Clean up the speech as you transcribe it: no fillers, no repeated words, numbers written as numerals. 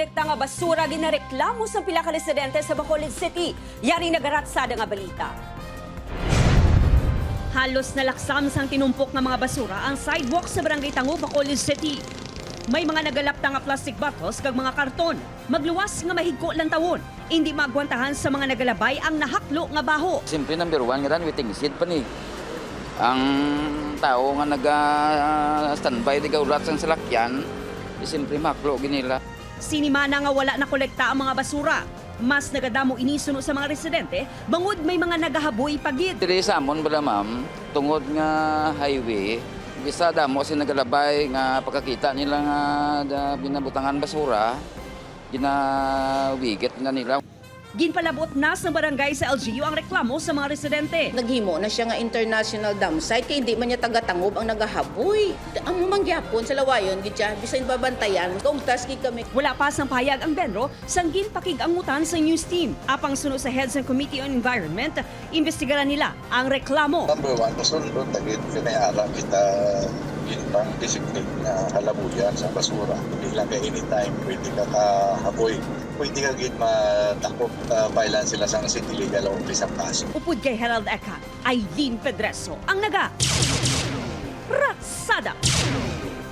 nakolekta nga basura ginareklamo sa pila ka residente sa Bacolod City. Yari nagaratsada nga balita. Halos nalaksam sang tinumpok nga mga basura ang sidewalk sa Barangay Tango, Bacolod City. May mga nagalapta nga plastic bottles kag mga karton. Magluwas nga mahigko lang tawon. Hindi magwantahan sa mga nagalabay ang nahaklo nga baho. Siyempre, number one, nga waiting seat pa ni. Ang tao nga nag-standby, di gaulat sa salakyan, siyempre maklo ginila. Sinimana nga wala na kolekta ang mga basura. Mas nagadamo inisunod sa mga residente, bangod may mga nagahaboy pagid. Dili sa amon bala ma'am, tungod nga highway, bisa damo si nagalabay nga pagkakita nila nga binabutangan basura, ginawigit na nila. Ginpalabot na sa barangay sa LGU ang reklamo sa mga residente. Naghimo na siya nga international dam site kay hindi man niya taga-Tangob ang nagahaboy. Ang mangyapon sa lawayon gidya bisan babantayan kung taski kami. Wala pa sang payag ang Benro sang ginpakigangutan sa news team. Apang sunod sa Heads and Committee on Environment, imbestigaran nila ang reklamo. Number one, kasunod, tagit pinayara kita yung pang disiplin na halabuyan sa basura. Hindi lang kay anytime, pwede ka kahaboy. Pwede ka gid matakop, bailan sila sa city legal o isang kaso. Upod kay Herald Eka, Aileen Pedreso ang naga. Ratsada!